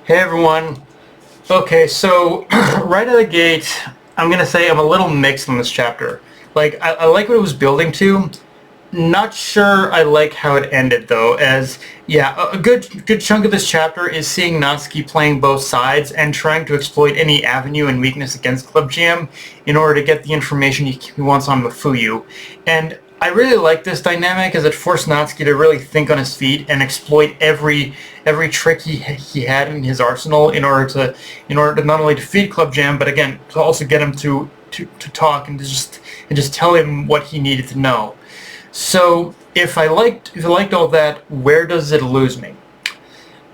Hey everyone. Okay, so right out of the gate, I'm gonna say I'm a little mixed on this chapter. Like, I like what it was building to. Not sure I like how it ended though, as yeah, a good chunk of this chapter is seeing Natsuki playing both sides and trying to exploit any avenue and weakness against Club Jam in order to get the information he wants on Mafuyu. And I really like this dynamic as it forced Natsuki to really think on his feet and exploit every trick he had in his arsenal in order to not only defeat Club Jam but again to also get him to talk and to just tell him what he needed to know. So if I liked all that, where does it lose me?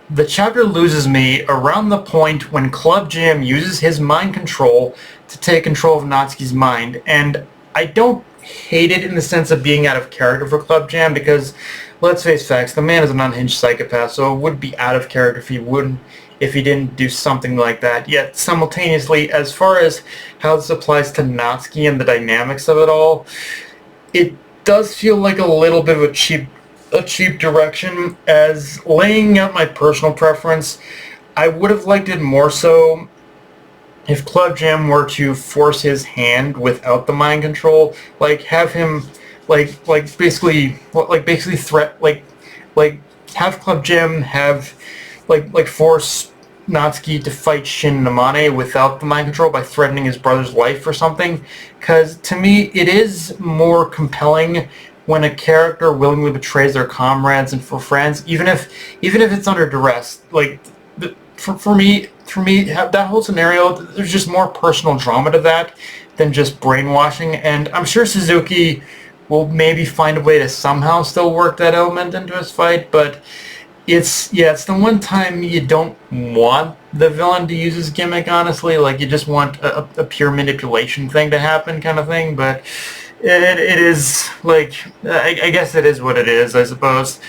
The chapter loses me around the point when Club Jam uses his mind control to take control of Natsuki's mind, and I don't hate it in the sense of being out of character for Club Jam because, let's face facts, the man is an unhinged psychopath, so it would be out of character if he didn't do something like that. Yet simultaneously, as far as how this applies to Natsuki and the dynamics of it all, it does feel like a little bit of a cheap direction. As laying out my personal preference, I would have liked it more so if Club Jam were to force his hand without the mind control, like have him basically threat like have Club Jam have force Natsuki to fight Shin Namane without the mind control by threatening his brother's life or something. Because to me, it is more compelling when a character willingly betrays their comrades and for friends, even if it's under duress. Like for me, that whole scenario, there's just more personal drama to that than just brainwashing. And I'm sure Suzuki will maybe find a way to somehow still work that element into his fight, but it's the one time you don't want the villain to use his gimmick, honestly. Like, you just want a pure manipulation thing to happen kind of thing, but it is, like, I guess it is what it is, I suppose.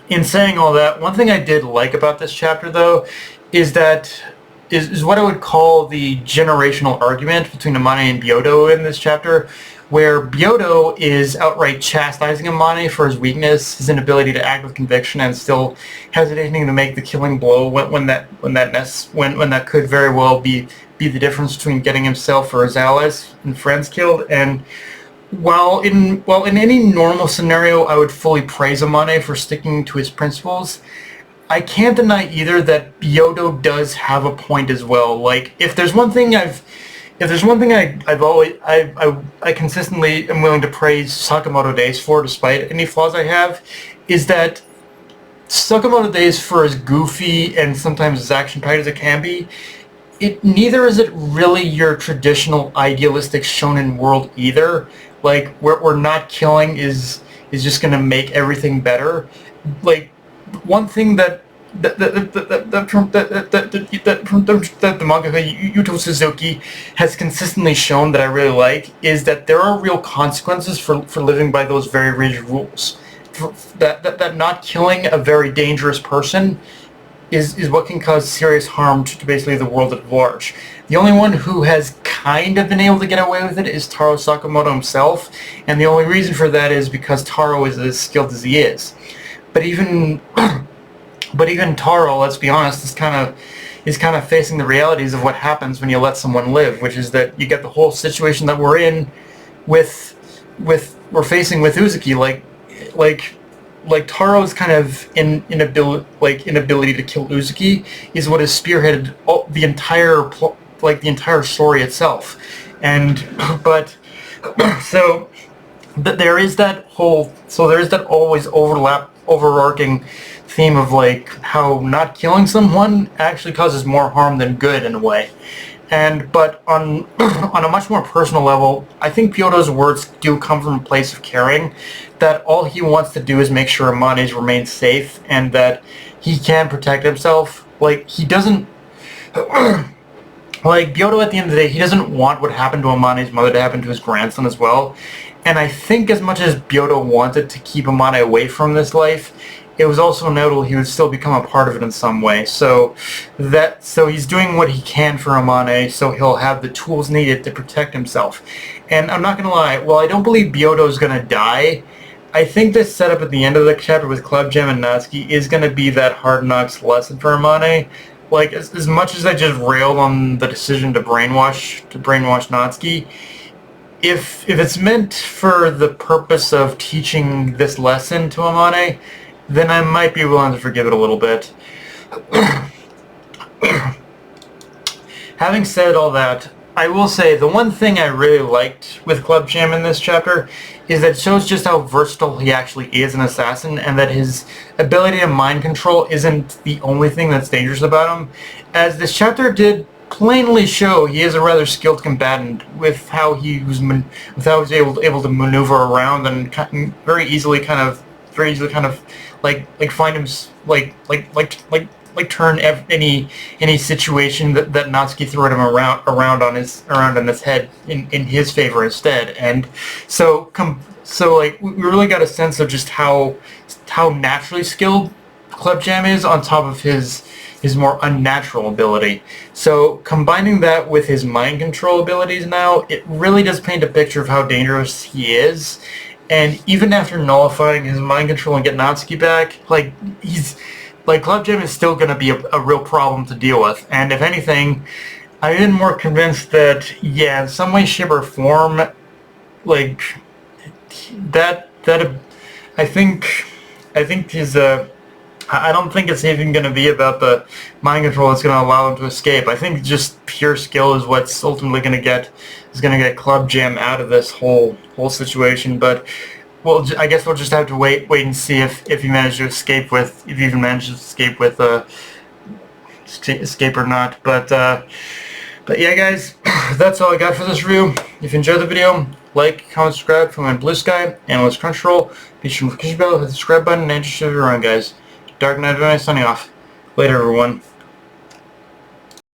In saying all that, one thing I did like about this chapter, though, is what I would call the generational argument between Amane and Byodo in this chapter, where Byodo is outright chastising Amane for his weakness, his inability to act with conviction, and still hesitating to make the killing blow when that could very well be the difference between getting himself or his allies and friends killed. And while in any normal scenario I would fully praise Amane for sticking to his principles, I can't deny either that Byodo does have a point as well. Like, if there's one thing I consistently am willing to praise Sakamoto Days for, despite any flaws I have, is that Sakamoto Days, for as goofy and sometimes as action-packed as it can be, neither is it really your traditional idealistic shonen world either. Like, where not killing is just gonna make everything better. Like, one thing that the mangaka Yuto Suzuki has consistently shown that I really like is that there are real consequences for living by those very rigid rules. That not killing a very dangerous person is what can cause serious harm to basically the world at large. The only one who has kind of been able to get away with it is Taro Sakamoto himself, and the only reason for that is because Taro is as skilled as he is. But even Taro, let's be honest, is kind of facing the realities of what happens when you let someone live, which is that you get the whole situation that we're in we're facing with Uzuki. Like Taro's kind of inability to kill Uzuki is what has spearheaded the entire story itself. And but so there is that always overarching theme of, like, how not killing someone actually causes more harm than good in a way. But on on a much more personal level, I think Byodo's words do come from a place of caring, that all he wants to do is make sure Amane's remains safe and that he can protect himself. Like, he doesn't like Byodo, at the end of the day, he doesn't want what happened to Amane's mother to happen to his grandson as well. And I think as much as Byodo wanted to keep Amane away from this life, it was also notable he would still become a part of it in some way. So he's doing what he can for Amane, so he'll have the tools needed to protect himself. And I'm not going to lie, while I don't believe Byodo's going to die, I think this setup at the end of the chapter with Club Jam and Natsuki is going to be that hard knocks lesson for Amane. Like, as much as I just railed on the decision to brainwash Natsuki, if it's meant for the purpose of teaching this lesson to Amane, then I might be willing to forgive it a little bit. Having said all that, I will say the one thing I really liked with Club Jam in this chapter is that it shows just how versatile he actually is an assassin, and that his ability to mind control isn't the only thing that's dangerous about him. As this chapter did plainly show, he is a rather skilled combatant with how he was able to maneuver around and very easily kind of like find him turn any situation that Natsuki threw at him around on his head in his favor instead. And so like we really got a sense of just how naturally skilled Club Jam is on top of his more unnatural ability. So combining that with his mind control abilities now, it really does paint a picture of how dangerous he is. And even after nullifying his mind control and getting Natsuki back, Club Jam is still going to be a real problem to deal with. And if anything, I've been more convinced that, yeah, in some way, shape, or form, like, I think his, I don't think it's even going to be about the mind control that's going to allow him to escape. I think just pure skill is what's ultimately going to get Club Jam out of this whole situation. But well, I guess we'll just have to wait and see if he managed to escape with, if he even managed to escape with escape or not. But yeah, guys, that's all I got for this review. If you enjoyed the video, like, comment, subscribe from my Blue Sky, Analyst Crunchyroll. Be sure to notification bell, hit the subscribe button, and just share it around, guys. Dark Knight signing off. Later, everyone.